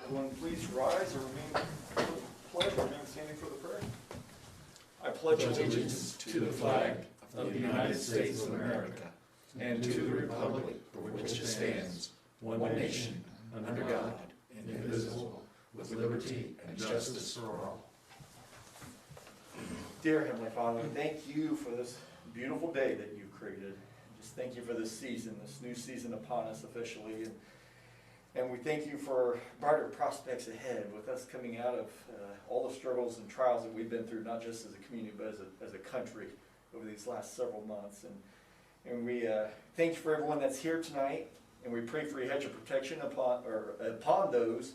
Everyone please rise or remain pledge or remain standing for the prayer. I pledge allegiance to the flag of the United States of America and to the republic for which it stands, one nation, under God, indivisible, with liberty and justice for all. Dear Heavenly Father, thank you for this beautiful day that you created. Just thank you for this season, this new season upon us officially. And we thank you for brighter prospects ahead with us coming out of all the struggles and trials that we've been through, not just as a community, but as a country over these last several months. And we thank you for everyone that's here tonight, and we pray for your hedge of protection upon those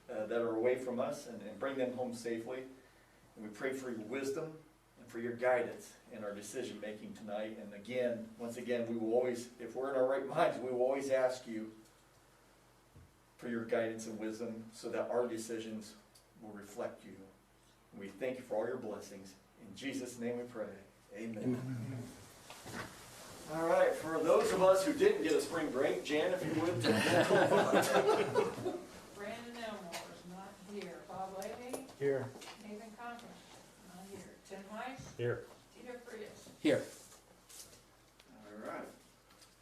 that are away from us and bring them home safely. And we pray for your wisdom and for your guidance in our decision making tonight. And again, once again, we will always, if we're in our right minds, we will always ask you for your guidance and wisdom so that our decisions will reflect you. We thank you for all your blessings. In Jesus' name we pray. Amen. Amen. All right, for those of us who didn't get a spring break, Jan, if you would. Brandon Elmore is not here. Bob Levy? Here. Nathan Conklin? Not here. Tim Weiss? Here. Tito Frias? Here. All right.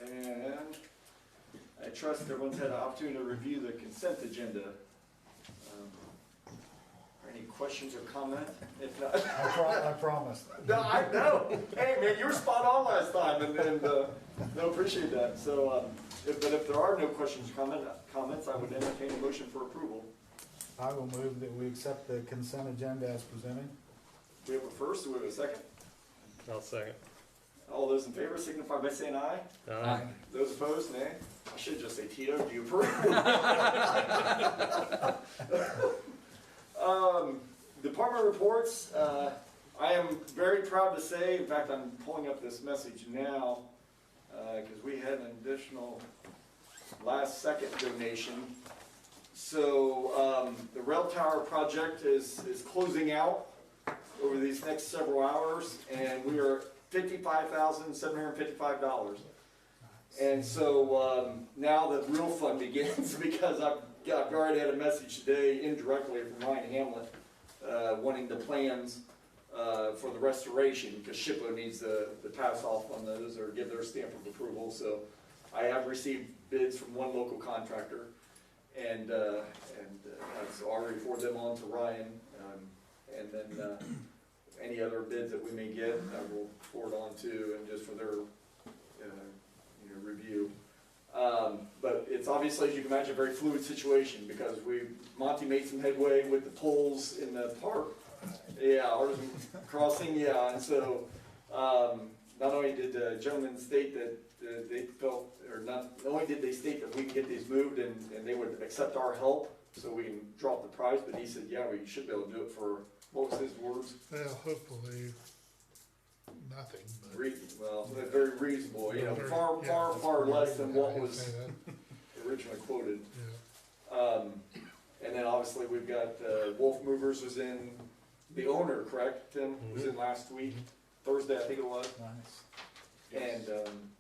And I trust everyone's had an opportunity to review the consent agenda. Any questions or comments? If not, I promise. No, I know. Hey, man, you were spot on last time, and no, appreciate that. So, but if there are no questions or comments, I would entertain a motion for approval. I will move that we accept the consent agenda as presented. We have a first, do we have a second? I'll second. All those in favor signify by saying aye. Aye. Those opposed, nay. I should just say Tito, do you approve? Department reports. I am very proud to say, in fact, I'm pulling up this message now because we had an additional last second donation. So the rail tower project is closing out over these next several hours, and we are $55,755. And so now the real fun begins because I've already had a message today indirectly from Ryan Hamlet wanting the plans for the restoration because SHPO needs the pass off on those or give their stamp of approval. So I have received bids from one local contractor, and so I'll already forward them on to Ryan, and then any other bids that we may get, I will forward on to, and just for their review. But it's obviously, as you can imagine, a very fluid situation because Monty made some headway with the poles in the park. Yeah, Artisan Crossing, yeah. And so not only did the gentleman state that they felt, or not only did they state that we can get these moved and they would accept our help so we can drop the price, but he said, yeah, we should be able to do it for, what was his words? Well, hopefully nothing. Well, very reasonable, far less than what was originally quoted. Yeah. And then obviously we've got Wolf Movers was in, the owner, correct, Tim? Was in last week, Thursday I think it was. Nice. And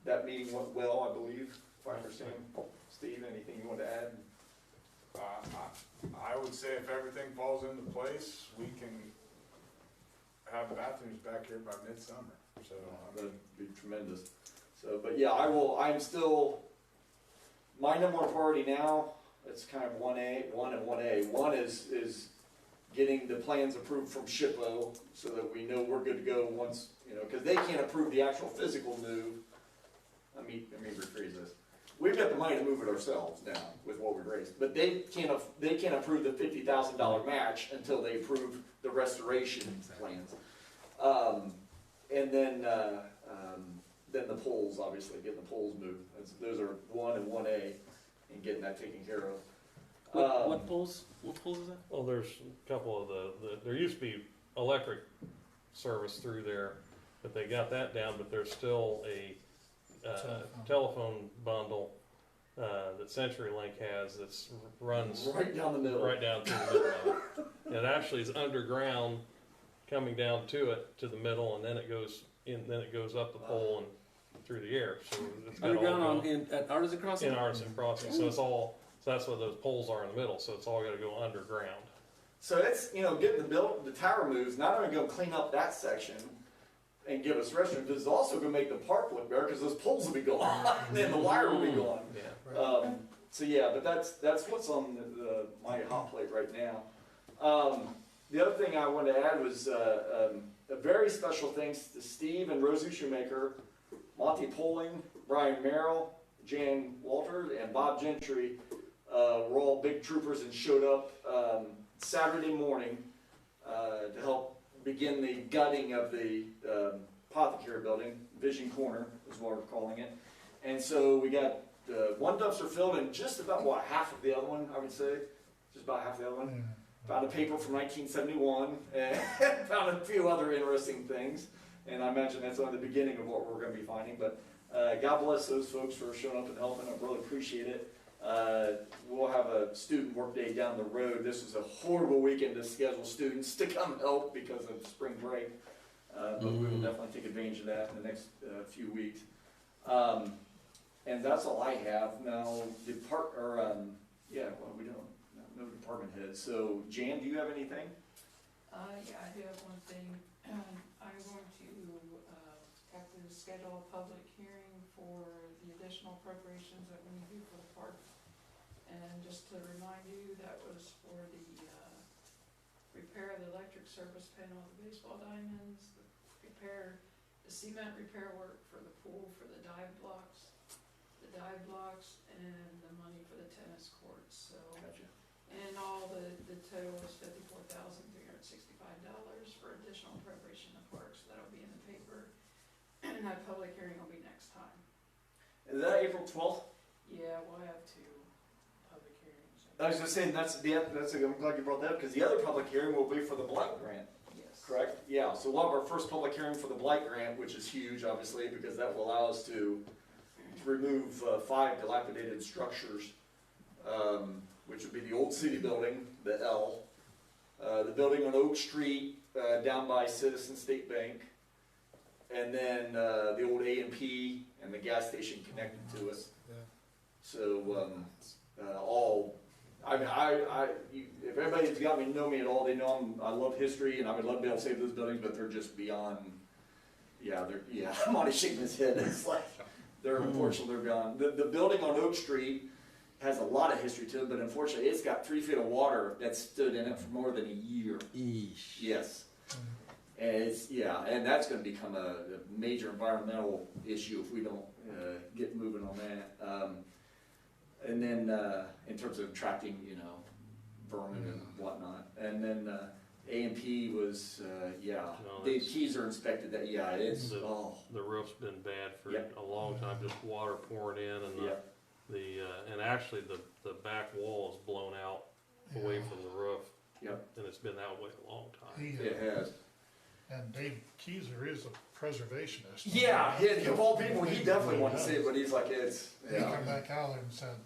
that meeting went well, I believe, if I understand. Steve, anything you want to add? I would say if everything falls into place, we can have bathrooms back here by midsummer. So that'd be tremendous. So, but yeah, I'm still, my number one priority now, it's kind of 1A. One is getting the plans approved from SHPO so that we know we're good to go once, because they can't approve the actual physical move. Let me rephrase this. We've got the money to move it ourselves now with what we raised, but they can't approve the $50,000 match until they approve the restoration plans. And then the poles, obviously, getting the poles moved. Those are 1 and 1A, and getting that taken care of. What poles? What poles is that? Well, there's a couple of there used to be electric service through there, but they got that down, but there's still a telephone bundle that CenturyLink has that runs right down the middle. Right down through the middle of it. It actually is underground, coming down to the middle, and then it goes up the pole and through the air. So it's got underground at Artisan Crossing? in Artisan Crossing. So it's all So that's what those poles are in the middle, so it's all gotta go underground. So it's, getting the tower moves, not only gonna clean up that section and give us restrooms, but it's also gonna make the park look better, because those poles will be gone, and the wire will be gone. Yeah. So yeah, but that's what's on my hot plate right now. The other thing I wanted to add was a very special thanks to Steve and Rosie Shoemaker, Monty Poling, Brian Merrill, Jan Walter, and Bob Gentry. Were all big troopers and showed up Saturday morning to help begin the gutting of the apothecary building. Vision Corner is what we're calling it. And so we got one dumpster filled and just about, half of the other one, I would say. Just about half the other one. Found a paper from 1971 and found a few other interesting things. And I imagine that's only the beginning of what we're going to be finding. But God bless those folks for showing up and helping. I really appreciate it. We'll have a student work day down the road. This was a horrible weekend to schedule students to come help because of spring break. But we will definitely take advantage of that in the next few weeks. And that's all I have. Now, we don't. No department heads. So, Jan, do you have anything? Yeah, I do have one thing. I'm going to have to schedule a public hearing for the additional appropriations that we do for the park. And just to remind you, that was for the repair of the electric service panel at the baseball diamonds, the cement repair work for the pool, for the dive blocks, and the money for the tennis courts. So. Gotcha. And all the total is $54,365 for additional appropriation of parks. That'll be in the paper. And that public hearing will be next time. Is that April 12th? Yeah, we'll have two public hearings. I was just saying, I'm glad you brought that up, because the other public hearing will be for the blight grant, Yes. correct? Yeah, so we'll have our first public hearing for the blight grant, which is huge, obviously, because that will allow us to remove 5 dilapidated structures, which would be the old city building, the L, the building on Oak Street down by Citizen State Bank, and then the old A&P and the gas station connected to it. So if everybody's got me know me at all, they know I love history and I would love to be able to save those buildings, but they're just beyond. Monty's shaking his head. It's like unfortunately they're gone. The building on Oak Street has a lot of history to it, but unfortunately it's got 3 feet of water that stood in it for more than a year. Eesh. Yes. And and that's going to become a major environmental issue if we don't get moving on that. And then in terms of attracting, vermin and whatnot. And then A&P was, Dave Keyser inspected that. Yeah, it's The roof's been bad for Yep. a long time, just water pouring in, and and actually the back wall is blown out away from the roof. Yep. And it's been that way a long time. It has. And Dave Keyser is a preservationist. Yeah, of all people, he definitely wanted to see it, but he's like, it's. He came back out there and said,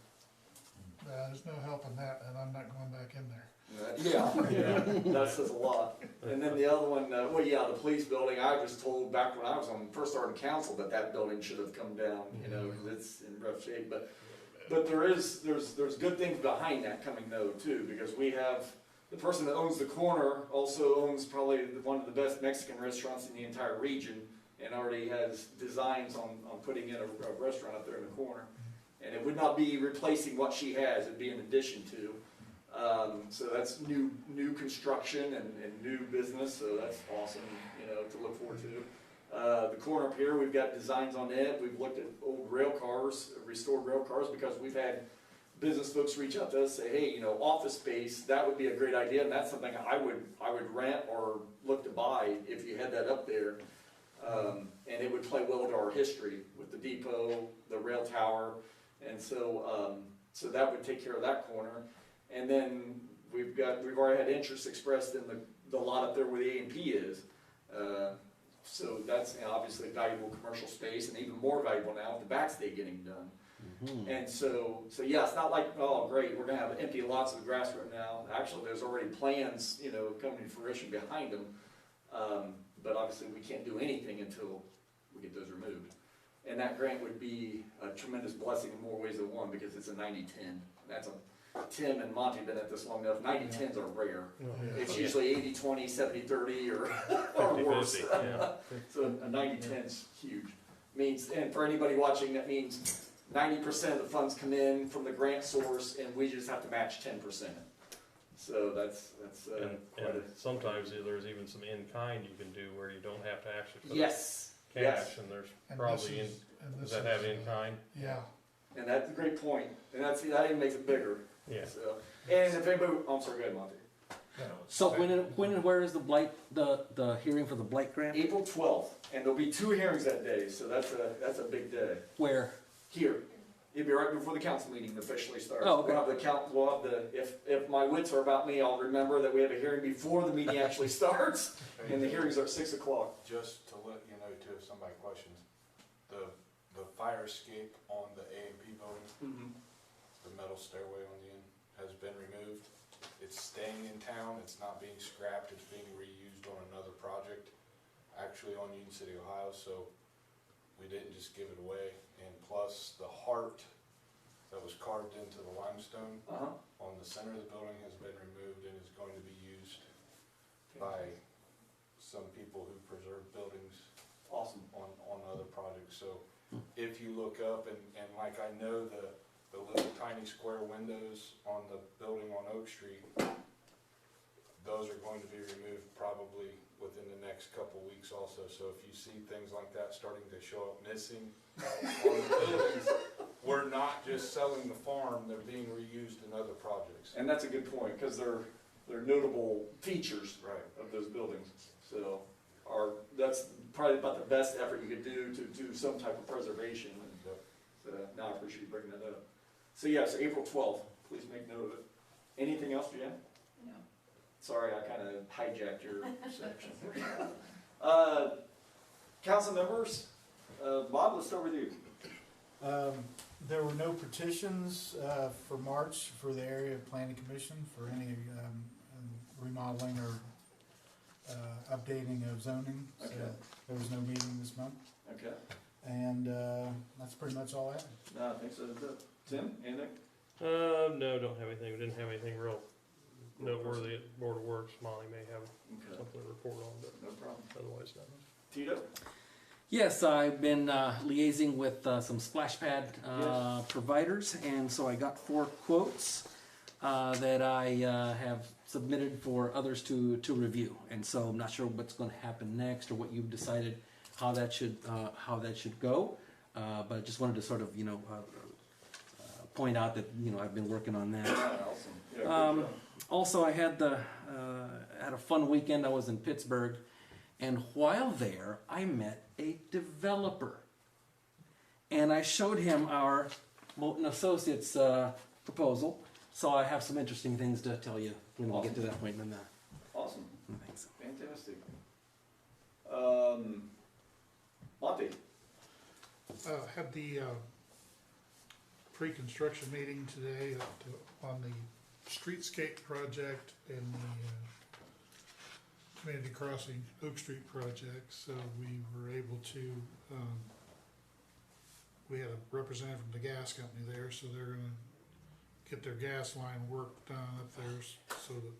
there's no helping that, and I'm not going back in there. That says a lot. And then the other one, the police building, I was told back when I was first starting council that building should have come down, because it's in rough shape. But there's good things behind that coming though too, because we have the person that owns the corner also owns probably one of the best Mexican restaurants in the entire region, and already has designs on putting in a restaurant up there in the corner. And it would not be replacing what she has, it'd be an addition to. So that's new construction and new business, so that's awesome, to look forward to. The corner up here, we've got designs on it. We've looked at old rail cars, restored rail cars, because we've had business folks reach out to us, say, hey, office space, that would be a great idea, and that's something I would rent or look to buy if you had that up there. And it would play well to our history with the depot, the rail tower, and so that would take care of that corner. And then we've already had interest expressed in the lot up there where the A&P is. So that's obviously valuable commercial space, and even more valuable now with the backstay getting done. Mm-hmm. And so it's not like, oh great, we're gonna have empty lots of grass right now. Actually, there's already plans, coming to fruition behind them. But obviously we can't do anything until we get those removed. And that grant would be a tremendous blessing in more ways than one, because it's a 90-10 That's Tim and Monty been at this long enough. 90-10s are rare. Yeah. It's usually 80-20, 70-30, or worse. 50-50, yeah. So a 90-10's huge. Means, and for anybody watching, that means 90% of the funds come in from the grant source, and we just have to match 10%. So that's And quite a. sometimes there's even some in-kind you can do where you don't have to actually put Yes. cash, Yes. and there's And probably, this is- and does this that have is, in-kind? Yeah, And that's a great point. And that even makes it bigger. Yeah. So, and if anybody, I'm sorry, go ahead, Monty. So when and where is the blight, the hearing for the blight grant? April 12th, and there'll be 2 hearings that day, so that's a big day. Where? Here, it'll be right before the council meeting officially starts. Oh, okay. We'll have the, if my wits are about me, I'll remember that we have a hearing before the meeting actually starts, and the hearings are at 6 o'clock. Just to let you know too, if somebody questions, the fire escape on the A&P building, the metal stairway on the end, has been removed. It's staying in town, it's not being scrapped, it's being reused on another project, actually on Union City, Ohio, so we didn't just give it away. And plus, the heart that was carved into the limestone on the center of the building has been removed and is going to be used by some people who preserve buildings Awesome. on other projects. So if you look up, and like I know the little tiny square windows on the building on Oak Street, those are going to be removed probably within the next couple weeks also. So if you see things like that starting to show up missing on the buildings, we're not just selling the farm, they're being reused in other projects. And that's a good point, because they're notable features Right. of those buildings. So that's probably about the best effort you could do to do some type of preservation. And so now I appreciate you bringing that up. So yes, April 12th, please make note of it. Anything else, Jan? No. Sorry, I kind of hijacked your section. Council members, Bob, let's start with you. There were no petitions for March for the area planning commission for any remodeling or updating of zoning. So Okay. there was no meeting this month, Okay. and that's pretty much all I had. No, I think so. Tim, anything? No, don't have anything, we didn't have anything real noteworthy at Board of Works. Molly may have Okay, something to report on, but no problem. otherwise nothing. Tito? Yes, I've been liaising with some splash pad Yes. providers, and so I got 4 quotes that I have submitted for others to review. And so I'm not sure what's going to happen next or what you've decided how that should go. But I just wanted to sort of point out that I've been working on that. Awesome. Yeah, good job. Also, I had had a fun weekend. I was in Pittsburgh, and while there, I met a developer, and I showed him our Moulton Associates proposal. So I have some interesting things to tell you when we get to that point in that. Awesome. Thanks. Fantastic. Monty? had the pre-construction meeting today on the streetscape project and the community crossing Oak Street project. So we were able to, we had a representative from the gas company there, so they're gonna get their gas line work done up there so that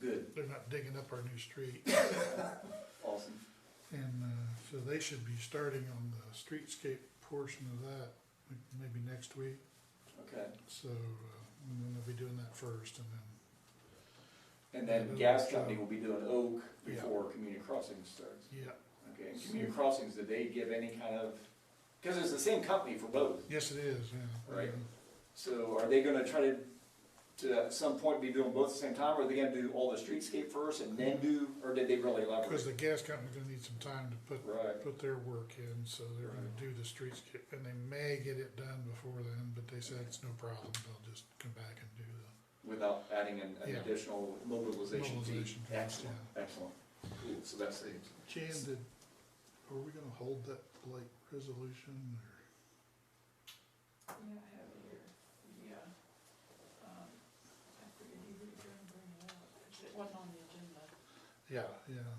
Good. they're not digging up our new street. Awesome. And so they should be starting on the streetscape portion of that maybe next week. Okay. So I'm gonna be doing that first, and And then gas company will be doing Oak before community crossings starts. yeah, Okay, and community crossings, did they give any kind of, because it's the same company for both, yes, it is. Yeah. Right. so are they gonna try to at some point be doing both at the same time, or are they gonna do all the streetscape first and then do, or did they really Because elaborate? the gas company's gonna need some time to Right. put their work in, so they're gonna do the streetscape, and they may get it done before then, but they said it's no problem, they'll just come back and do Without adding an Yeah. additional mobilization fee? Mobilization fees, Excellent, excellent. Cool, so that's it. Jan, are we gonna hold that blight resolution, or? Yeah, I have it here, yeah. I figured you were gonna bring it up, it wasn't on the agenda. Yeah, yeah.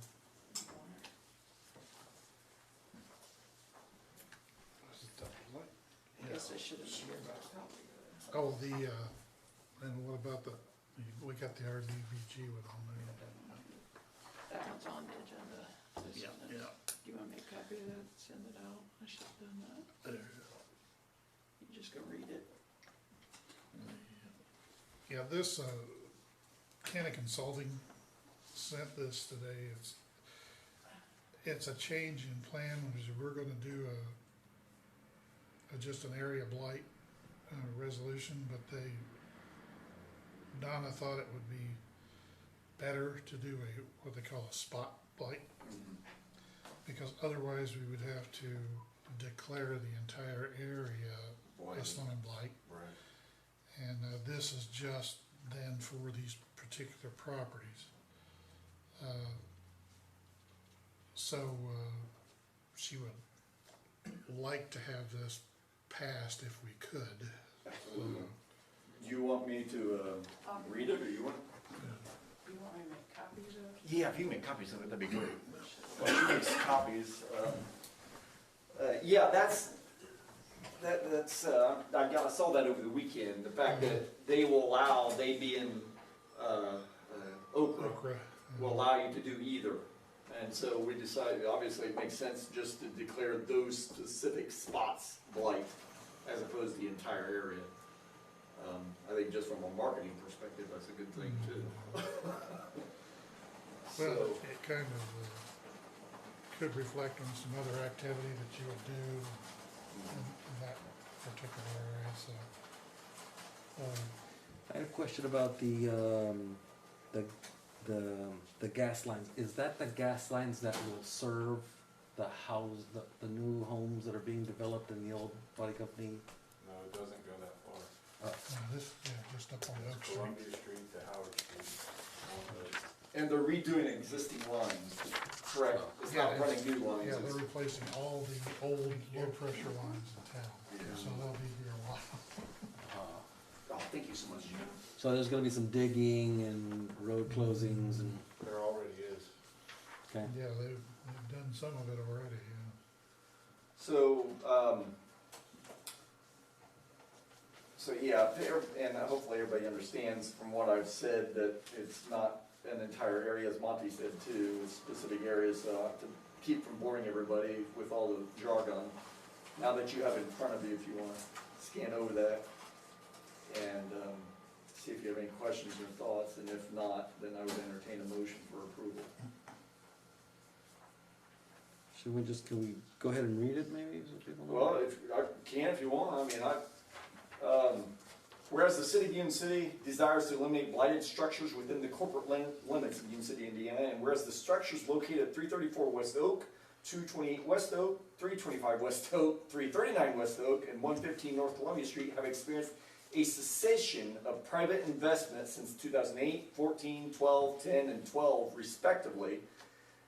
I guess I should have shared that copy. Oh, and what about we got the RDBG one on there. That one's on the agenda. This one is. Yeah. You wanna make a copy of that, send it out? I should have done that. You just go read it. Yeah, this, K.I.S. Consulting sent this today. It's a change in plan, because we're gonna do just an area blight resolution, but Donna thought it would be better to do what they call a spot blight, because otherwise we would have to declare the entire area a slum and blight. Right. And this is just then for these particular properties. So she would like to have this passed if we could. Absolutely. Do you want me to read it, or you want? You want me to make copies of it? Yeah, if you make copies of it, that'd be great. Well, she makes copies. Yeah, that's, I saw that over the weekend, the fact that they will allow, they being Okra, Okra. will allow you to do either. And so we decided, obviously it makes sense just to declare those specific spots blight, as opposed to the entire area. I think just from a marketing perspective, that's a good thing too. Well, So, it kind of could reflect on some other activity that you would do in that particular area, so. I had a question about the gas lines. Is that the gas lines that will serve the new homes that are being developed in the old body company? No, it doesn't go that far. This, just up on Oak It's Street. Columbia Street to Howard Street. and they're redoing existing lines, correct? It's Yeah, not running new lines. Yeah, it's- they're replacing all the old low-pressure lines in town, so they'll be here a while. Oh, thank you so much. So there's gonna be some digging and road closings and, There already is. okay. Yeah, they've done some of it already, yeah. So, yeah, and hopefully everybody understands from what I've said that it's not an entire area, as Monty said too, it's specific areas, to keep from boring everybody with all the jargon. Now that you have it in front of you, if you wanna scan over that and, see if you have any questions or thoughts, and if not, then I would entertain a motion for approval. Can we go ahead and read it maybe, so people know? Well, if you want, I mean, whereas the city of Union City desires to eliminate blighted structures within the corporate limits of Union City, Indiana, and whereas the structures located at 334 West Oak, 228 West Oak, 325 West Oak, 339 West Oak, and 115 North Columbia Street have experienced a cessation of private investment since 2008, 14, 12, 10, and 12 respectively,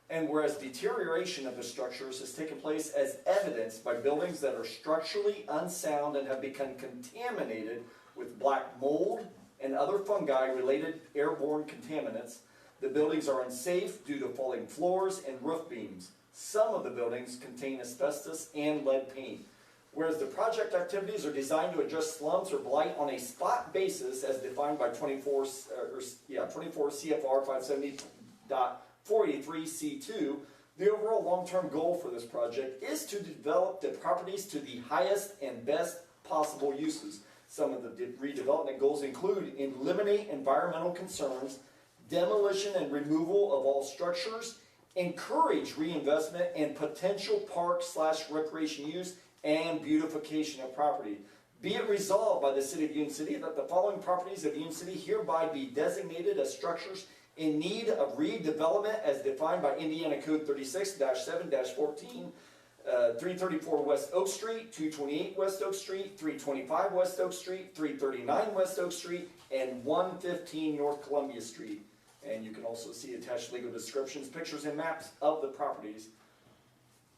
and whereas deterioration of the structures has taken place as evidenced by buildings that are structurally unsound and have become contaminated with black mold and other fungi-related airborne contaminants, the buildings are unsafe due to falling floors and roof beams. Some of the buildings contain asbestos and lead paint. Whereas the project activities are designed to address slums or blight on a spot basis as defined by 24 CFR 570.483C2, the overall long-term goal for this project is to develop the properties to the highest and best possible uses. Some of the redevelopment goals include eliminate environmental concerns, demolition and removal of all structures, encourage reinvestment and potential park/recreation use, and beautification of property. Be it resolved by the City of Union City that the following properties of Union City hereby be designated as structures in need of redevelopment as defined by Indiana Code 36-7-14, 334 West Oak Street, 228 West Oak Street, 325 West Oak Street, 339 West Oak Street, and 115 North Columbia Street. And you can also see attached legal descriptions, pictures, and maps of the properties.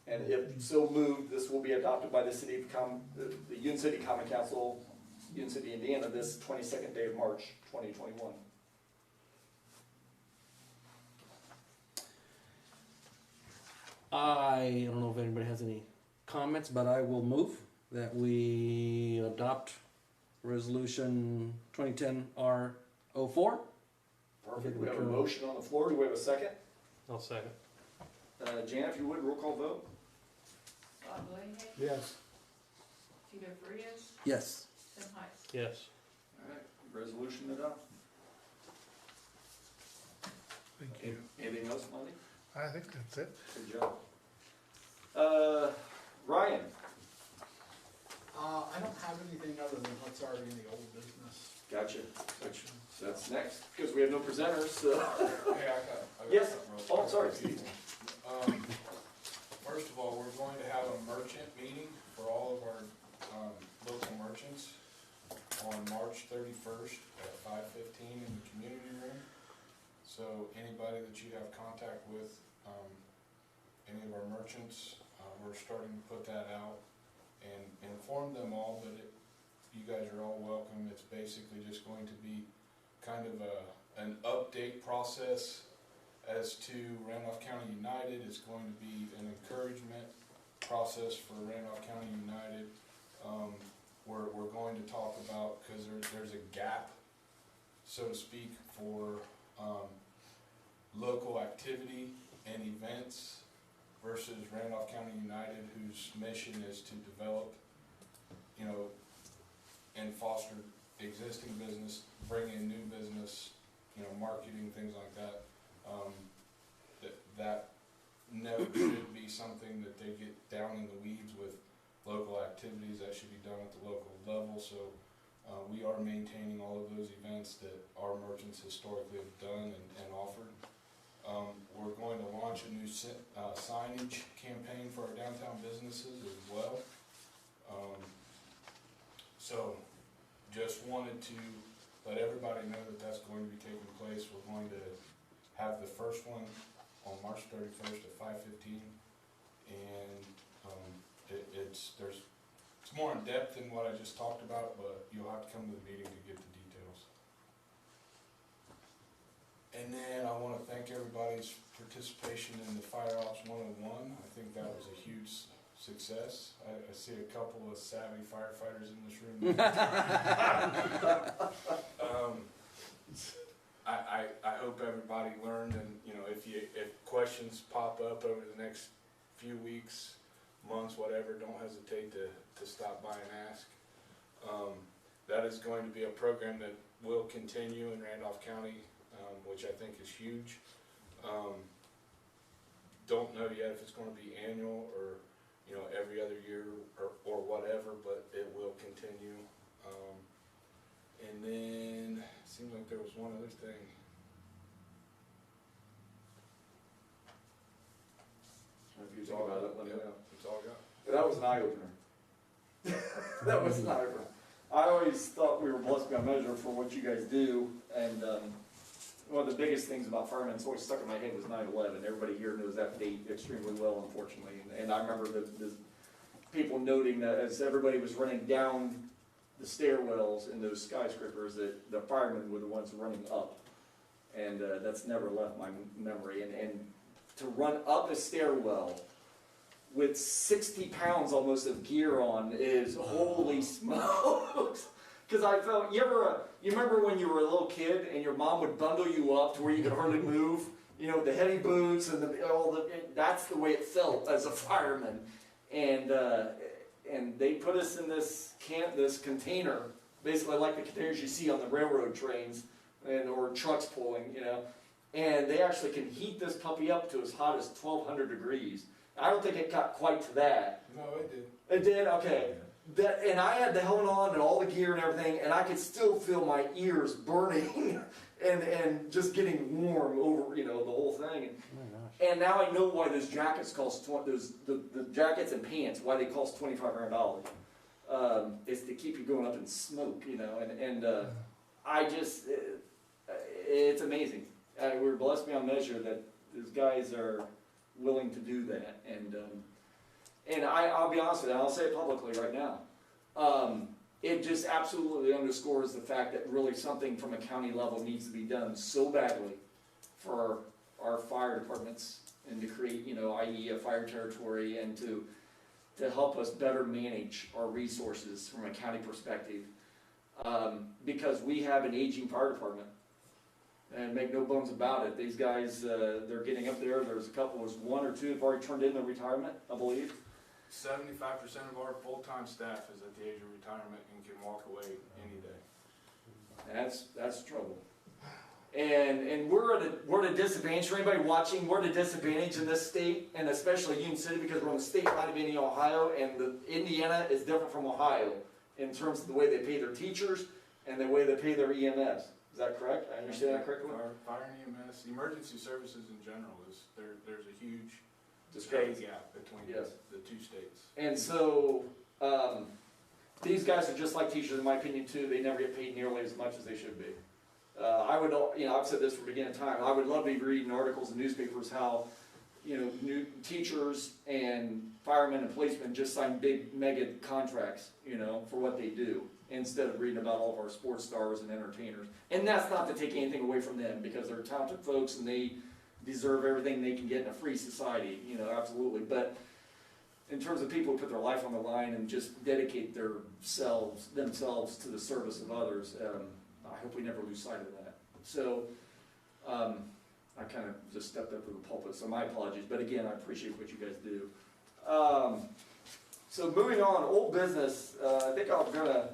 And if so moved, this will be adopted by the the Union City Common Council, Union City, Indiana, this 22nd day of March, 2021. I don't know if anybody has any comments, but I will move that we adopt resolution 2010-R04. Perfect, we have a motion on the floor, do we have a second? I'll second. Jan, if you would, roll call vote? Bob Leahy, Yes. Tito Frias, Yes. Tim Heiss. Yes. Alright, resolution adopted. Thank you. Anything else, Monty? I think that's it. Good job. Ryan? I don't have anything other than what's already in the old business Gotcha. section. So that's next, because we have no presenters, so. Hey, I got Yes. something real Oh, quick sorry, for Steve. you. First of all, we're going to have a merchant meeting for all of our, local merchants on March 31st at 5:15 in the community room. So anybody that you have contact with, any of our merchants, we're starting to put that out and inform them all that you guys are all welcome. It's basically just going to be kind of an update process as to Randolph County United. It's going to be an encouragement process for Randolph County United. We're going to talk about, because there's a gap, so to speak, for local activity and events versus Randolph County United, whose mission is to develop, and foster existing business, bring in new business, marketing, things like that. That never should be something that they get down in the weeds with local activities. That should be done at the local level. So we are maintaining all of those events that our merchants historically have done and offered. We're going to launch a new signage campaign for our downtown businesses as well. So just wanted to let everybody know that that's going to be taking place. We're going to have the first one on March 31st at 5:15, and it's more in depth than what I just talked about, but you'll have to come to the meeting to get the details. And then I want to thank everybody's participation in the Fire Ops 101. I think that was a huge success. I see a couple of savvy firefighters in this room. I hope everybody learned, and if questions pop up over the next few weeks, months, whatever, don't hesitate to stop by and ask. That is going to be a program that will continue in Randolph County, which I think is huge. Don't know yet if it's going to be annual or every other year or whatever, but it will continue. And then it seems like there was one other thing. If you talk about it, let me know. That's all I got. That was an eye-opener. That was an eye-opener. I always thought we were blessed beyond measure for what you guys do, and one of the biggest things about firemen that's always stuck in my head was 9/11. Everybody here knows that date extremely well, unfortunately, and I remember the people noting that as everybody was running down the stairwells in those skyscrapers, that the firemen were the ones running up, and that's never left my memory. And to run up a stairwell with 60 pounds almost of gear on is holy smokes. Because I felt, you remember when you were a little kid and your mom would bundle you up to where you could hardly move? The heavy boots and that's the way it felt as a fireman. And they put us in this container, basically like the containers you see on the railroad trains or trucks pulling, And they actually can heat this puppy up to as hot as 1,200 degrees. I don't think it got quite to that. No, it did. It did? Okay. And I had the helmet on and all the gear and everything, and I could still feel my ears burning and just getting warm over, the whole thing. And now I know why those jackets cost, the jackets and pants, why they cost $2,500. Is to keep you going up in smoke, it's amazing. We're blessed beyond measure that those guys are willing to do that, and I'll be honest with you, I'll say it publicly right now. It just absolutely underscores the fact that really something from a county level needs to be done so badly for our fire departments and to create, i.e. a fire territory, and to help us better manage our resources from a county perspective. because we have an aging fire department. And make no bones about it, these guys, they're getting up there. There's a couple, there's one or two have already turned in their retirement, I believe. 75% of our full-time staff is at the age of retirement and can walk away any day. That's trouble. And we're at a disadvantage. For anybody watching, we're at a disadvantage in this state, and especially Union City, because we're on the state line of Indiana, Ohio, and Indiana is different from Ohio in terms of the way they pay their teachers and the way they pay their EMS. Is that correct? I understand that correctly? Fire and EMS, emergency services in general is, there's a huge pay Discrepancy. gap between Yes. the two states. And so, these guys are just like teachers, in my opinion, too. They never get paid nearly as much as they should be. I would, I've said this from the beginning of time. I would love to be reading articles in newspapers how, new teachers and firemen and policemen just sign big mega contracts, for what they do, instead of reading about all of our sports stars and entertainers. And that's not to take anything away from them, because they're talented folks and they deserve everything they can get in a free society, absolutely. But in terms of people who put their life on the line and just dedicate themselves to the service of others, I hope we never lose sight of that. So, I kind of just stepped up to the pulpit, so my apologies. But again, I appreciate what you guys do. So moving on, old business. I think I'm gonna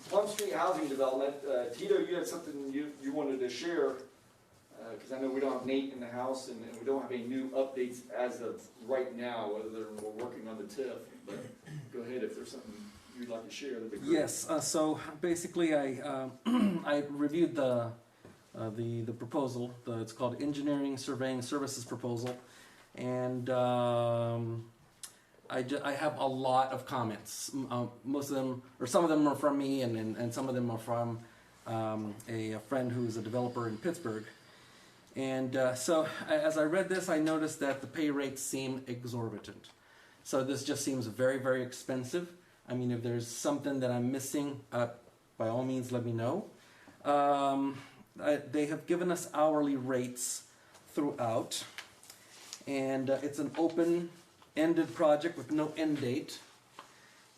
Plum Street Housing Development. Tito, you had something you wanted to share, because I know we don't have Nate in the house, and we don't have any new updates as of right now, other than we're working on the TIF. But go ahead if there's something you'd like to share. That'd be great. Yes, so basically I, I reviewed the proposal, it's called Engineering Surveying Services Proposal, and I have a lot of comments. Most of them, or some of them are from me, and some of them are from a friend who's a developer in Pittsburgh. And so as I read this, I noticed that the pay rates seem exorbitant. So this just seems very, very expensive. I mean, if there's something that I'm missing, by all means, let me know. They have given us hourly rates throughout, and it's an open-ended project with no end date.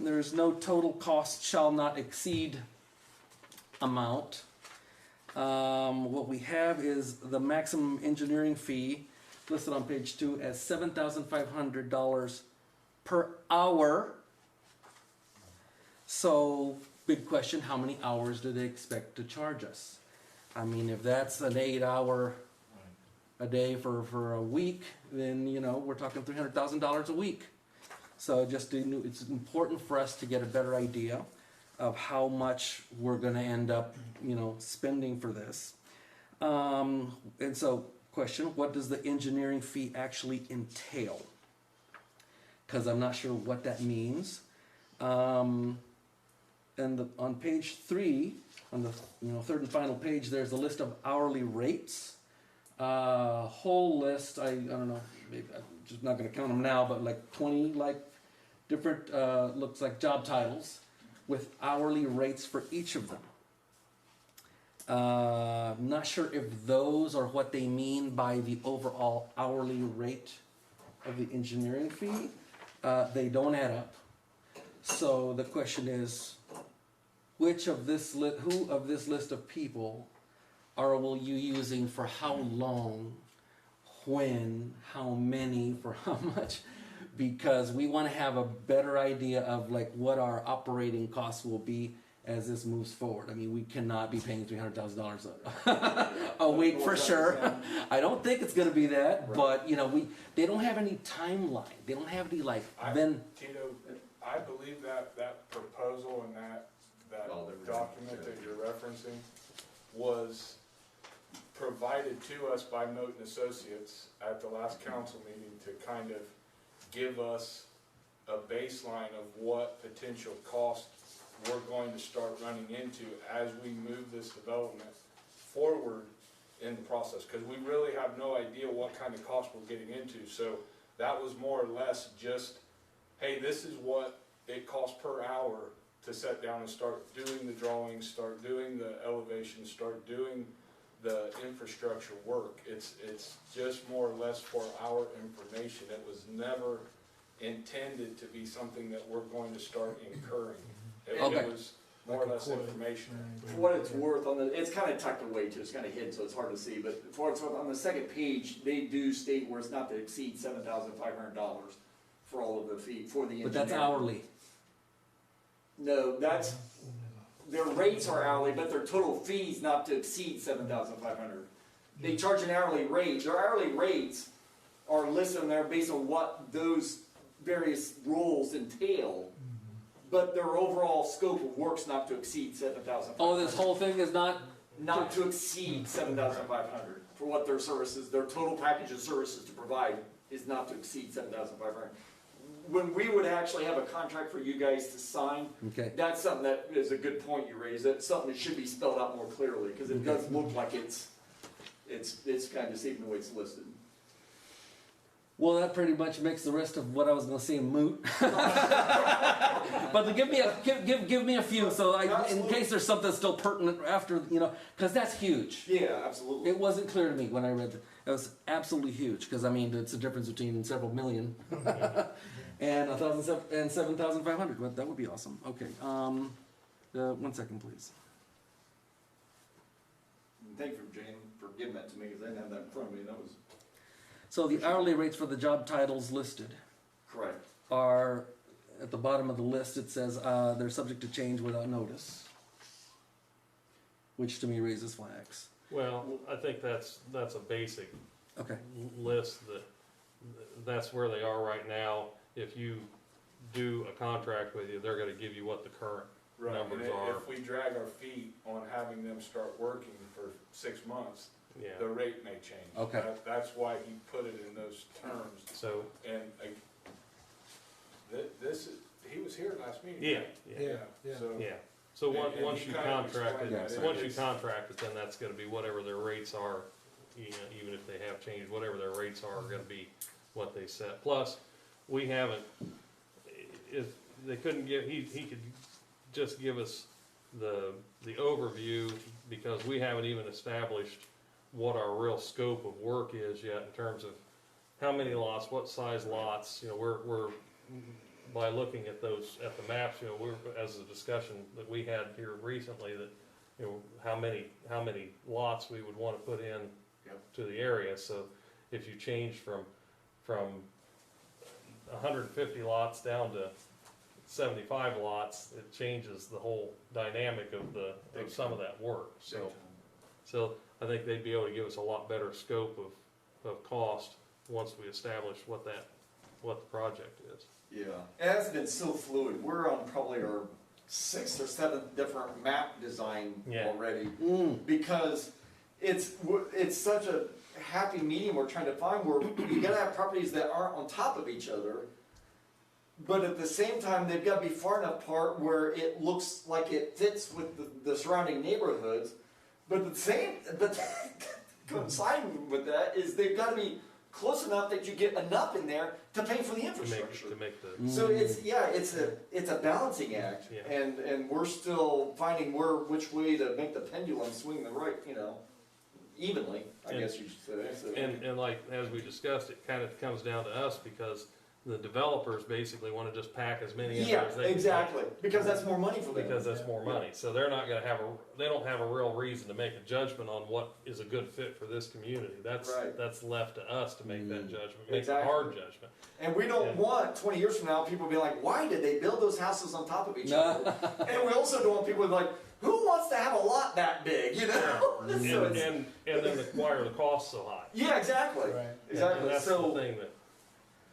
There is no total cost shall not exceed amount. What we have is the maximum engineering fee listed on page 2 as $7,500 per hour. So, big question, how many hours do they expect to charge us? I mean, if that's an 8-hour a day for a week, then, we're talking $300,000 a week. So it's important for us to get a better idea of how much we're gonna end up, spending for this. And so, question, what does the engineering fee actually entail? Because I'm not sure what that means. And on page 3, on the third and final page, there's a list of hourly rates. Whole list, I don't know, maybe I'm just not going to count them now, but like 20 different looks like job titles with hourly rates for each of them. I'm not sure if those are what they mean by the overall hourly rate of the engineering fee. They don't add up. So the question is, who of this list of people are you using for how long, when, how many, for how much? Because we want to have a better idea of what our operating costs will be as this moves forward. I mean, we cannot be paying $300,000 a week for sure. I don't think it's going to be that, but they don't have any timeline. They don't have any Tito, I believe that proposal and that document that you're referencing was provided to us by Moten Associates at the last council meeting to kind of give us a baseline of what potential costs we're going to start running into as we move this development forward in the process, because we really have no idea what kind of cost we're getting into. So that was more or less just, hey, this is what it costs per hour to sit down and start doing the drawings, start doing the elevations, start doing the infrastructure work. It's just more or less for our information. It was never intended to be something that we're going to start incurring. It was more or Like a less quote. information. For what it's worth, it's kind of tucked away too, it's kind of hidden, so it's hard to see, but for what it's worth, on the second page, they do state where it's not to exceed $7,500 for all of the fee, for the engineer. But that's hourly. No, that's, their rates are hourly, but their total fees not to exceed $7,500. They charge an hourly rate, their hourly rates are listed in there based on what those various rules entail, but their overall scope of work's not to exceed $7,500. Oh, this whole thing is not. Not to exceed $7,500 for what their services, their total package of services to provide is not to exceed $7,500. When we would actually have a contract for you guys to sign, Okay. that's something that is a good point you raised. That's something that should be spelled out more clearly, because it does look like it's kind of deceiving the way it's listed. Well, that pretty much makes the rest of what I was going to say moot. But to give me a few, so in Absolutely. case there's something still pertinent after, because that's huge. Yeah, absolutely. It wasn't clear to me when I read it. It was absolutely huge because I mean it's a difference between several million and 7,500. But that would be awesome. Okay. 1 second, please. Thank you, Jane, for giving that to me, because I didn't have that in front of me. That was So the hourly rates for the job titles listed correct. are at the bottom of the list. It says they're subject to change without notice, which to me raises flags. Well, I think that's a basic Okay. list that's where they are right now. If you do a contract with you, they're gonna give you what the current Right, and numbers are. if we drag our feet on having them start working for 6 months, Yeah, the rate may change. Okay. That's why he put it in those terms. so, And he was here last meeting. yeah, right? yeah, So, yeah. So And once he you kind of contract explained it, that. once you It's- contract it, then that's gonna be whatever their rates are, even if they have changed, whatever their rates are gonna be what they set. Plus, we haven't, if they couldn't give, he could just give us the overview, because we haven't even established what our real scope of work is yet in terms of how many lots, what size lots. We're by looking at those, at the maps, we're, as a discussion that we had here recently, that, how many lots we would want to put in Yep. to the area. So if you change from 150 lots down to 75 lots, it changes the whole dynamic of some of that work. So I think they'd be able to give us a lot better scope of cost once we establish what the project is. Yeah, it has been so fluid. We're on probably our 6th or 7th different map design Yeah. already, because it's such a happy medium we're trying to find, where you gotta have properties that aren't on top of each other, but at the same time they've got to be far enough apart where it looks like it fits with the surrounding neighborhoods. But coinciding with that is they've got to be close enough that you get enough in there to pay for the infrastructure. To make the, So it's a balancing act, Yeah. and we're still finding which way to make the pendulum swing the right, evenly, I And- guess you should say. So, and like, as we discussed, it kind of comes down to us, because the developers basically want to just pack as many in there yeah, as they can. exactly, because that's more money for them. Because that's more money, so they're not gonna they don't have a real reason to make a judgment on what is a good fit for this community. That's Right. left to us to make that judgment, make a Exactly. hard judgment. And we don't Yeah. want 20 years from now people be like, why did they build those houses on top of each other? And we also don't want people to be like, who wants to have a lot that big, So And it's- then acquire the cost so high. yeah, exactly. Right. Exactly. And that's the So, thing that,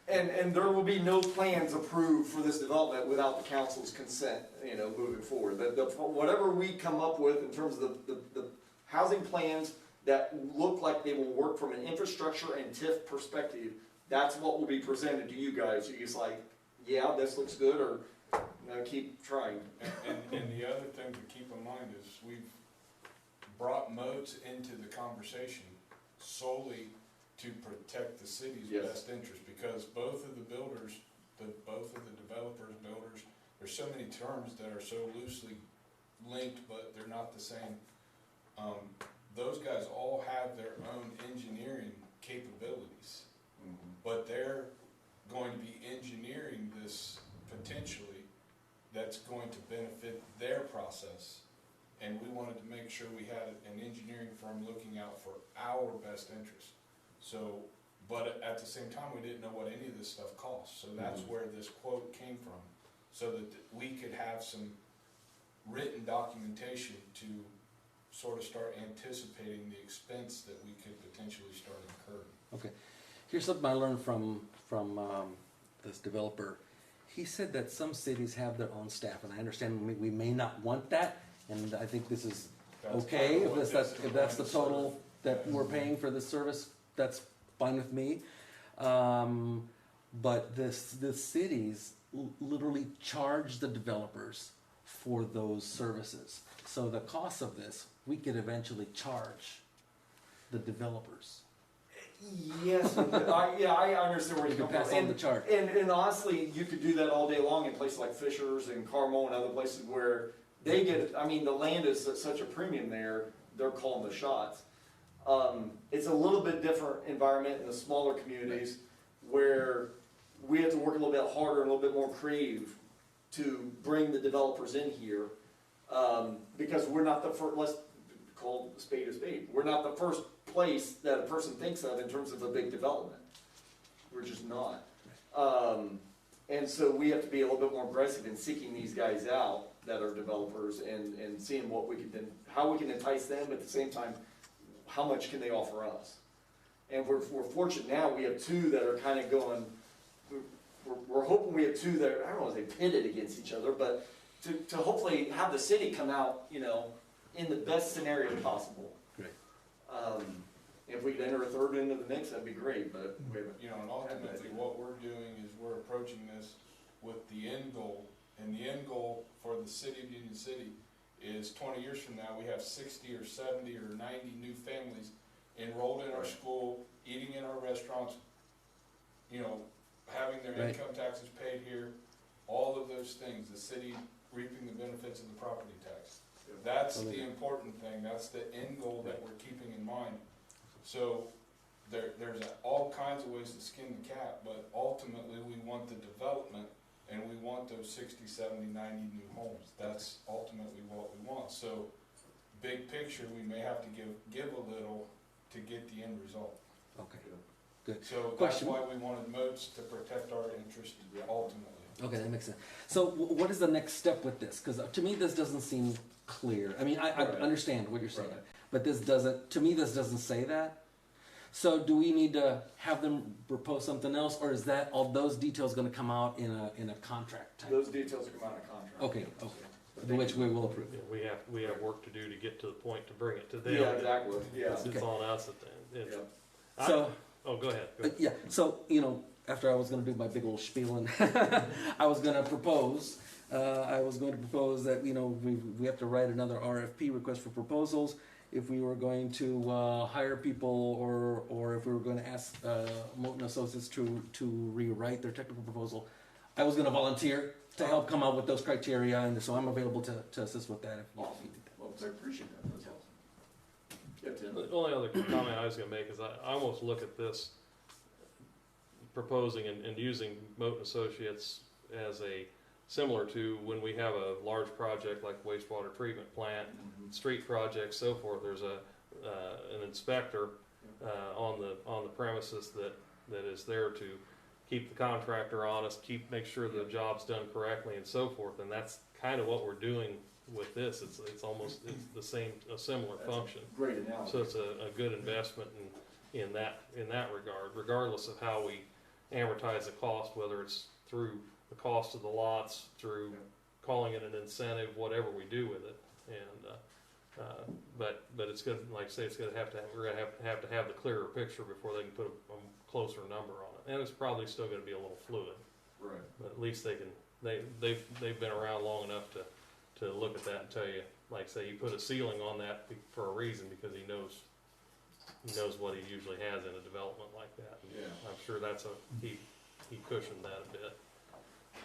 and there will be no plans approved for this development without the council's consent, moving forward. Whatever we come up with in terms of the housing plans that look like they will work from an infrastructure and TIF perspective, that's what will be presented to you guys. You're just like, yeah, this looks good, or no, keep trying. And the other thing to keep in mind is we've brought modes into the conversation solely to protect the city's Yes. best interest, because both of the builders, both of the developers, builders, there's so many terms that are so loosely linked, but they're not the same. Those guys all have their own engineering capabilities, but they're going to be engineering this potentially, that that's going to benefit their process. And we wanted to make sure we had an engineering firm looking out for our best interest. So, but at the same time, we didn't know what any of this stuff cost. So that's where this quote came from, so that we could have some written documentation to sort of start anticipating the expense that we could potentially start incurring. Okay. Here's something I learned from this developer. He said that some cities have their own staff, and I understand we may not want that, and I think this is That's okay. kind of what If this that's the is total serve. that we're paying for this service, that's fine with me. But the cities literally charge the developers for those services. So the cost of this, we could eventually charge the developers. Yes, I understand where You you're could coming pass from. on the charge. And honestly, you could do that all day long in places like Fisher's and Carmel and other places where they get, I mean, the land is at such a premium there, they're calling the shots. It's a little bit different environment in the smaller communities where we have to work a little bit harder and a little bit more creative to bring the developers in here. Because we're not the first, let's call a spade, we're not the first place that a person thinks of in terms of a big development. We're just not. And so we have to be a little bit more aggressive in seeking these guys out that are developers and seeing what we can, how we can entice them, at the same time, how much can they offer us? And we're fortunate now, we have two that are kind of going, we're hoping we have two that are, I don't want to say pitted against each other, but to hopefully have the city come out, you know, in the best scenario possible. Great. If we could enter a third into the mix, that'd be great, but we haven't. You know, and ultimately what we're doing is we're approaching this with the end goal. And the end goal for the city of Union City is 20 years from now, we have 60 or 70 or 90 new families enrolled in our school, eating in our restaurants, you know, having their Right. income taxes paid here, all of those things, the city reaping the benefits of the property tax. That's the important thing, that's the end goal that we're keeping in mind. So there's all kinds of ways to skin the cat, but ultimately we want the development and we want those 60, 70, 90 new homes. That's ultimately what we want. So big picture, we may have to give a little to get the end result. Okay. Good. So Question. that's why we wanted moats to protect our interest ultimately. Okay, that makes sense. So what is the next step with this? Because to me, this doesn't seem clear. I mean, I Right. understand what you're saying, Right. but this doesn't, to me, this doesn't say that. So do we need to have them propose something else, or is that, all those details gonna come out in a contract type? Those details come out of contract. Okay, which we will approve. Yeah, we have work to do to get to the point to bring it to them. Yeah, exactly, yeah. It's Okay. on us at the end. Yeah. So, Oh, go ahead. Go ahead. yeah, so, you know, after I was gonna do my big old spiel and I was going to propose that, you know, we have to write another RFP, request for proposals, if we were going to hire people or if we were going to ask Moulton Associates to rewrite their technical proposal. I was going to volunteer to help come up with those criteria, and so I'm available to assist with that if you need that. Well, I appreciate that, that's awesome. Yeah, Tim. The only other comment I was gonna make is I almost look at this proposing and using Moat Associates as similar to when we have a large project like wastewater treatment plant, street projects, so forth. There's an inspector on the premises that is there to keep the contractor honest, make sure the job's done correctly, and so forth. And that's kind of what we're doing with this. It's almost a similar That's a function. Great analogy. So it's a good investment in that regard, regardless of how we amortize the cost, whether it's through the cost of the lots, through calling it an incentive, whatever we do with it. And but it's good, like I say, we're gonna have to have the clearer picture before they can put a closer number on it. And it's probably still gonna be a little fluid, Right. but at least they've been around long enough to look at that and tell you, like say, you put a ceiling on that for a reason, because he knows what he usually has in a development like that. And Yeah. I'm sure he cushioned that a bit.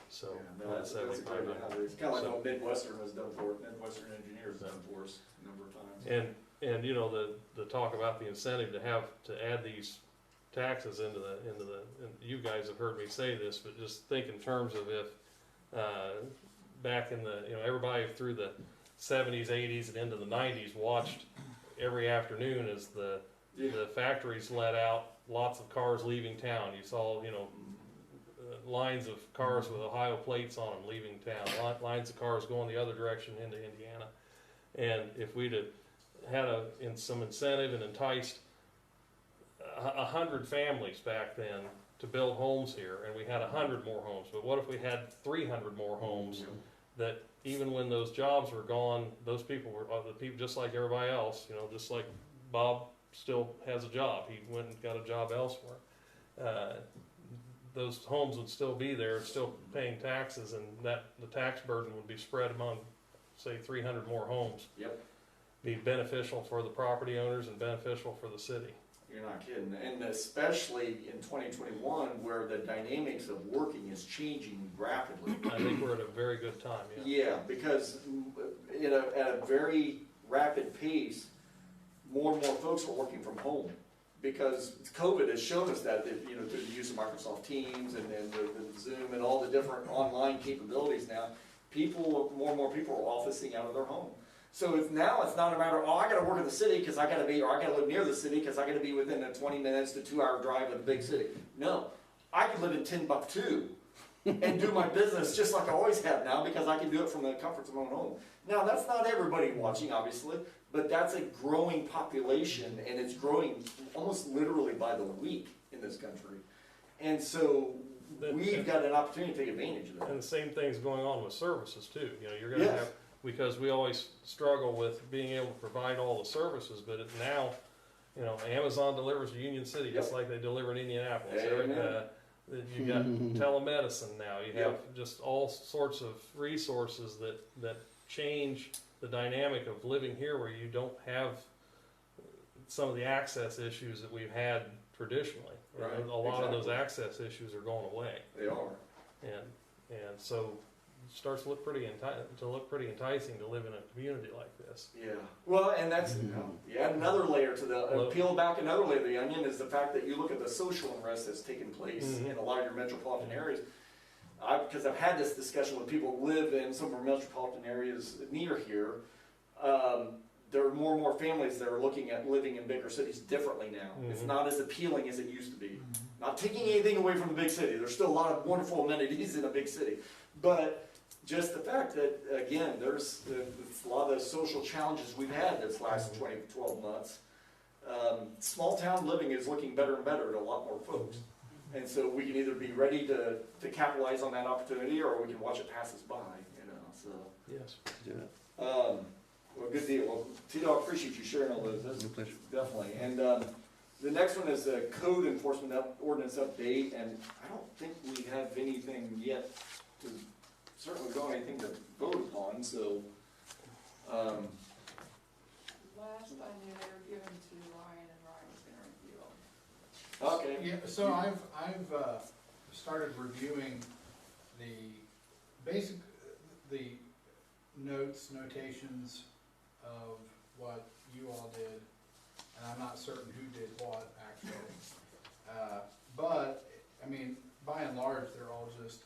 So Yeah, no, that's a great 7500. analogy. It's kind of like So- what Midwestern has done for, Midwestern Engineers has done for us a number of times. And you know, the talk about the incentive to add these taxes into the, and you guys have heard me say this, but just think in terms of if back in the, everybody through the 70s, 80s, and into the 90s watched every afternoon as the factories let out lots of cars leaving town. You saw, lines of cars with Ohio plates on them leaving town, lines of cars going the other direction into Indiana. And if we'd have had some incentive and enticed 100 families back then to build homes here, and we had 100 more homes, but what if we had 300 more homes that even when those jobs were gone, those people were the people just like everybody else, just like Bob still has a job. He went and got a job elsewhere. Those homes would still be there, still paying taxes, and the tax burden would be spread among, say, 300 more homes. Yep. Be beneficial for the property owners and beneficial for the city. You're not kidding. And especially in 2021, where the dynamics of working is changing rapidly. I think we're at a very good time. Yeah, because at a very rapid pace, more and more folks are working from home. Because COVID has shown us that through the use of Microsoft Teams and the Zoom and all the different online capabilities now, more and more people are officing out of their home. So now it's not a matter of, I got to work in the city because I got to live near the city because I got to be within a 20 minutes to 2 hour drive of the big city. No, I can live in Timbuktu and do my business just like I always have now because I can do it from the comforts of my own home. Now, that's not everybody watching, obviously, but that's a growing population, and it's growing almost literally by the week in this country. And so we've got an opportunity to take advantage of that. And the same thing's going on with services too. You're going to have, because we always struggle with being able to provide all the services, but now, Amazon delivers to Union City just like they deliver in Indianapolis. You got telemedicine now. You have just all sorts of resources that change the dynamic of living here, where you don't have some of the access issues that we've had traditionally. Right. A lot of those access issues are going away. They are. And so it starts to look pretty enticing to live in a community like this. Yeah. Well, and that's you add another layer to the peel back another layer of the onion is the fact that you look at the social unrest that's taken place in a lot of your metropolitan areas. Because I've had this discussion with people who live in some of our metropolitan areas near here. There are more and more families that are looking at living in bigger cities differently now. It's not as appealing as it used to be. Not taking anything away from the big city. There's still a lot of wonderful amenities in a big city. But just the fact that, again, there's a lot of the social challenges we've had this last 12 months. Small town living is looking better and better to a lot more folks. And so we can either be ready to capitalize on that opportunity, or we can watch it pass us by, so. Yes. Well, good deal. Well, Tito, I appreciate you sharing all those. That's pleasure. Definitely. And the next one is a code enforcement ordinance update, and I don't think we have anything yet to, certainly don't have anything to vote upon, so. Last I knew, they were given to Ryan, and Ryan was gonna review them. Okay. Yeah, so I've started reviewing the notations of what you all did, and I'm not certain who did what actually. But I mean, by and large, they're all just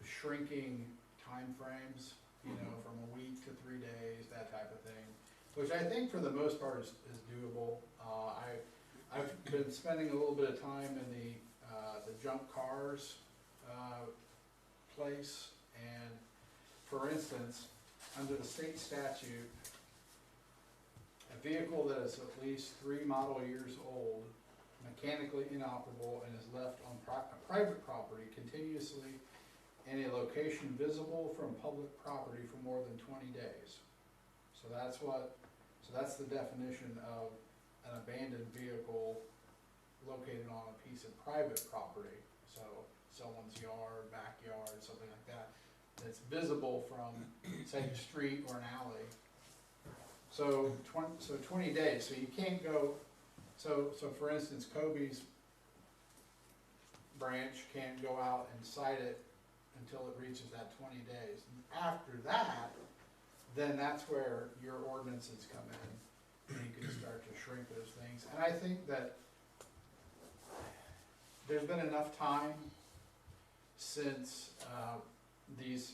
shrinking time frames, from a week to 3 days, that type of thing, which I think for the most part is doable. I've been spending a little bit of time in the junk cars place, and for instance, under the state statute, a vehicle that is at least 3 model years old, mechanically inoperable, and is left on private property continuously in a location visible from public property for more than 20 days. So that's the definition of an abandoned vehicle located on a piece of private property. So someone's yard, backyard, something like that, that's visible from, say, a street or an alley. So 20 days. So you can't go. So for instance, Kobe's branch can't go out and cite it until it reaches that 20 days. And after that, then that's where your ordinances come in, and you can start to shrink those things. And I think that there's been enough time since these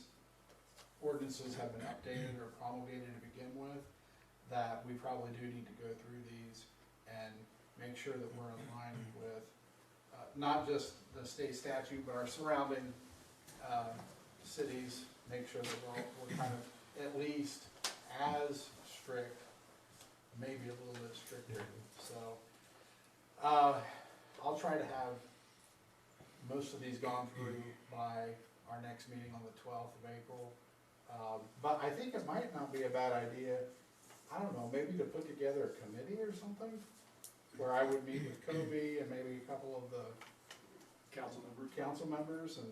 ordinances have been updated or promulgated to begin with, that we probably do need to go through these and make sure that we're in line with, not just the state statute, but our surrounding, cities, make sure that we're kind of at least as strict, maybe a little bit stricter, so. I'll try to have most of these gone through by our next meeting on the 12th of April. But I think it might not be a bad idea, I don't know, maybe to put together a committee or something, where I would meet with Kobe and maybe a couple of the council members and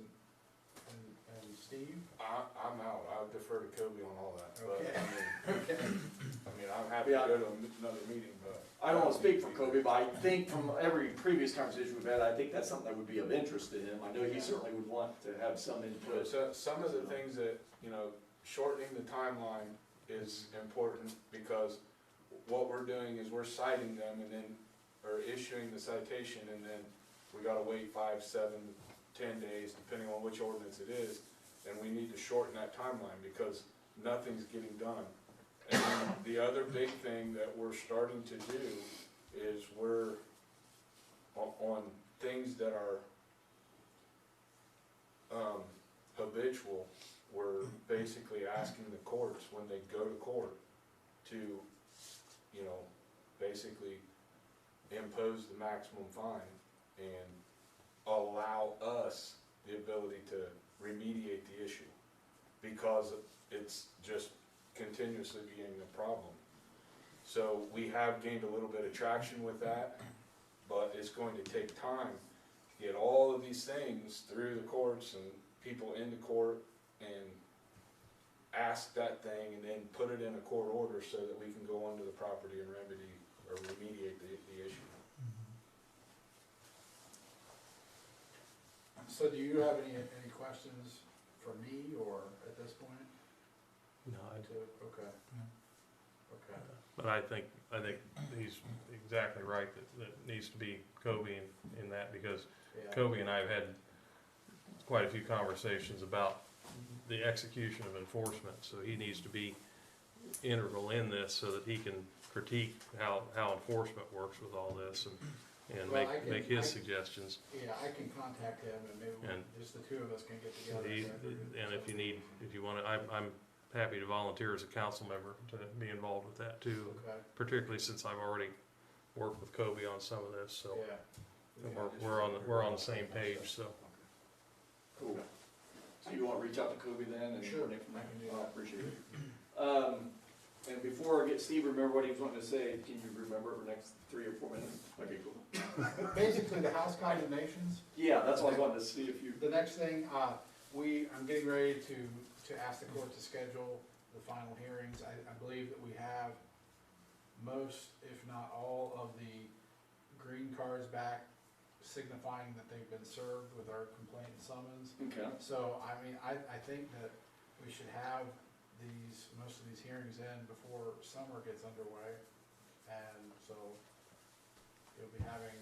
Steve. I'm out, I would defer to Kobe on all that, but, Okay. I mean, I'm happy to Yeah. go to another meeting, but. I don't want to speak for Kobe, but I think from every previous conversation we've had, I think that's something that would be of interest to him. I know he certainly would want to have some input. So, some of the things that, shortening the timeline is important, because what we're doing is we're citing them and then, or issuing the citation, and then we gotta wait 5, 7, 10 days, depending on which ordinance it is, and we need to shorten that timeline, because nothing's getting done. And then the other big thing that we're starting to do is we're, on things that are habitual, we're basically asking the courts, when they go to court, to, basically impose the maximum fine and allow us the ability to remediate the issue, because it's just continuously being a problem. So we have gained a little bit of traction with that, but it's going to take time to get all of these things through the courts and people into court and ask that thing and then put it in a court order so that we can go onto the property and remedy or remediate the issue. So do you have any questions for me or at this point? No, Okay. Okay. but I think he's exactly right, that needs to be Kobe in that, because Yeah. Kobe and I have had quite a few conversations about the execution of enforcement, so he needs to be integral in this so that he can critique how enforcement works with all this and Well, I can- make his suggestions. Yeah, I can contact him and maybe And- just the two of us can get together. And if you want to, I'm happy to volunteer as a council member to be involved with that too, Okay, particularly since I've already worked with Kobe on some of this, so. yeah. And we're on the same page, so. Cool. So you want to reach out to Kobe then and Sure, coordinate from I there? can do I that. appreciate it. And before I get Steve, remember what he was wanting to say, can you remember for the next 3 or 4 minutes? Okay, cool. Basically, the house condemnations, Yeah, that's what I was wanting to see if you. the next thing, I'm getting ready to ask the court to schedule the final hearings. I believe that we have most, if not all, of the green cards back, signifying that they've been served with our complaint and summons. Okay. So, I mean, I think that we should have most of these hearings in before summer gets underway. And so, you'll be having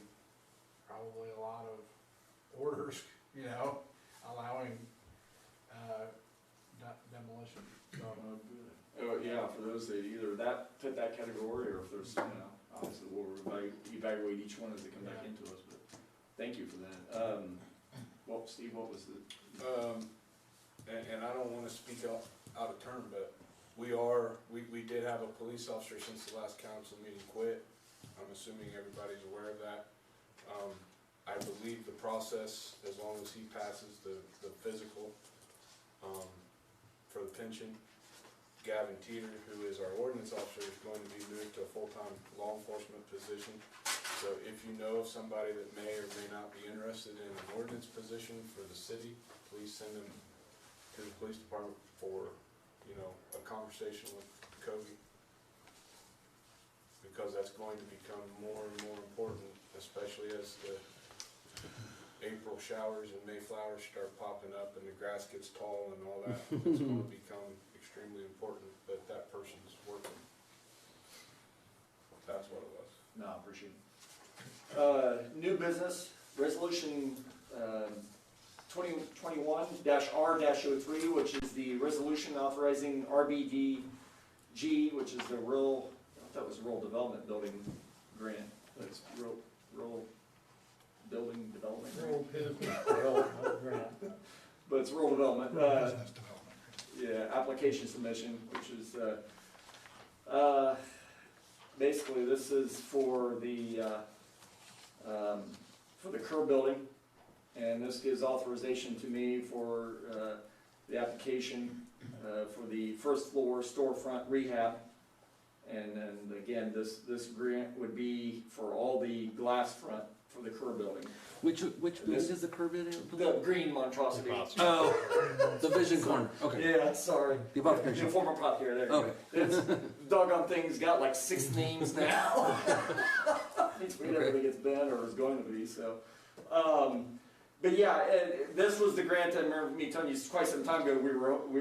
probably a lot of orders, allowing, demolition, so. Oh, yeah, for those that either that fit that category, or if there's, obviously we'll evaluate each one as they come back into us, but thank you for that. Well, Steve, what was the? And I don't wanna speak out of turn, but we did have a police officer since the last council meeting quit. I'm assuming everybody's aware of that. I believe the process, as long as he passes the physical, for the pension, Gavin Teeter, who is our ordinance officer, is going to be moved to a full-time law enforcement position. So if you know of somebody that may or may not be interested in an ordinance position for the city, please send them to the police department for, a conversation with Kobe. Because that's going to become more and more important, especially as the April showers and May flowers start popping up and the grass gets tall and all that. It's going to become extremely important that that person's working. That's what it was. No, I appreciate it. New business, resolution, 2021-R-03, which is the resolution authorizing RBDG, which is the rural, I thought it was rural development building grant, but it's rural building development grant. But it's rural development. Business development. Yeah, application submission, which is, basically this is for the curb building. And this gives authorization to me for, the application, for the first floor storefront rehab. And then again, this grant would be for all the glass front for the curb building. Which building is the curb in? The green monstrosity. Oh, the Vision Corner. Okay. Yeah, sorry. The apothecary. The former apothecary, there you Okay. go. It's, doggone thing's got like 6 names now. It never really gets bent or is going to be, so. But yeah, this was the grant, I remember me telling you quite some time ago, we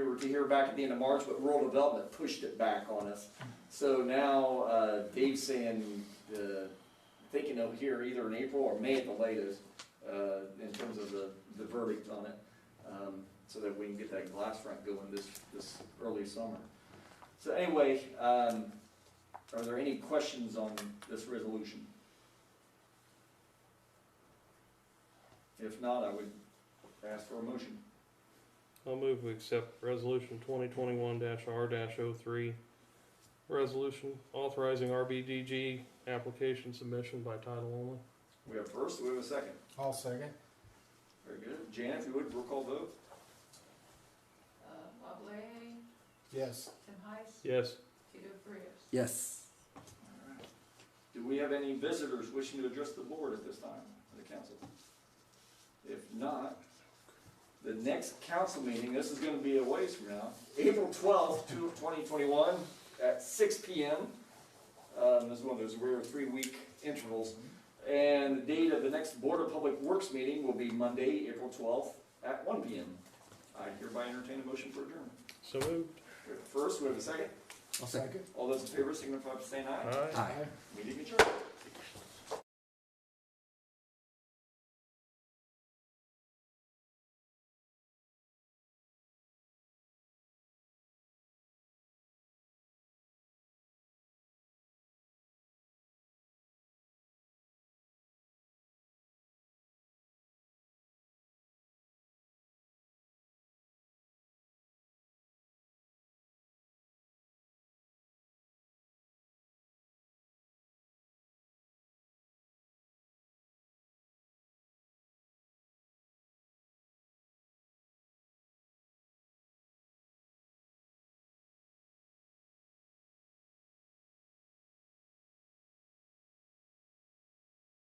were to hear back at the end of March, but rural development pushed it back on us. So now, Dave's saying, thinking he'll hear either in April or May at the latest, in terms of the verdict on it, so that we can get that glass front going this early summer. So anyway, are there any questions on this resolution? If not, I would ask for a motion. I'll move we accept resolution 2021-R-03, resolution authorizing RBDG application submission by title only. We have first, we have a second. I'll second. Very good. Jan, if you would, roll call vote. Bob Leahy, Yes. Tim Heiss, Yes. Tito Frias. Yes. Do we have any visitors wishing to address the board at this time, the council? If not, the next council meeting, this is gonna be a ways from now, April 12th, 2021, at 6 p.m. This is one of those rare 3-week intervals. And the date of the next Board of Public Works meeting will be Monday, April 12th, at 1 p.m. I hereby entertain a motion for adjournment. So moved. We have a first, we have a second. I'll second. All those in favor signify by saying aye. Aye. Aye. Meeting adjourned.